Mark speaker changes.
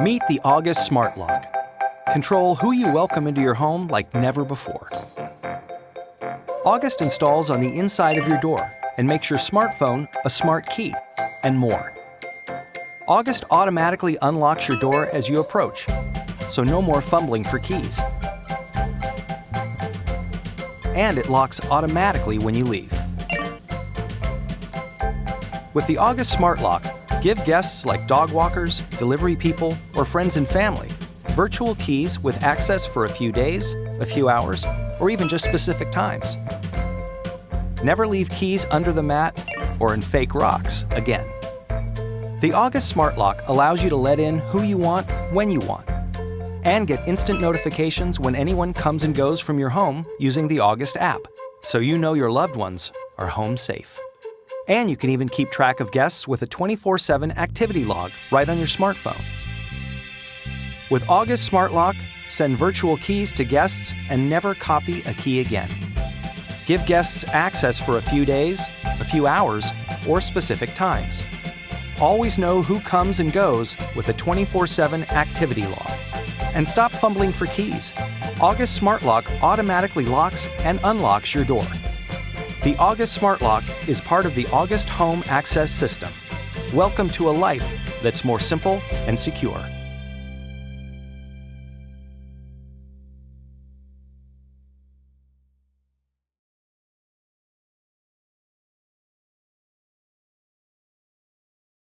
Speaker 1: Meet the August Smart Lock. Control who you welcome into your home like never before. August installs on the inside of your door and makes your smartphone a smart key, and more. August automatically unlocks your door as you approach, so no more fumbling for keys. And it locks automatically when you leave. With the August Smart Lock, give guests like dog walkers, delivery people, or friends and family virtual keys with access for a few days, a few hours, or even just specific times. Never leave keys under the mat or in fake rocks again. The August Smart Lock allows you to let in who you want when you want, and get instant notifications when anyone comes and goes from your home using the August app, so you know your loved ones are home safe. And you can even keep track of guests with a 24/7 activity log right on your smartphone. With August Smart Lock, send virtual keys to guests and never copy a key again. Give guests access for a few days, a few hours, or specific times. Always know who comes and goes with a 24/7 activity log. And stop fumbling for keys. August Smart Lock automatically locks and unlocks your door. The August Smart Lock is part of the August Home Access System. Welcome to a life that's more simple and secure.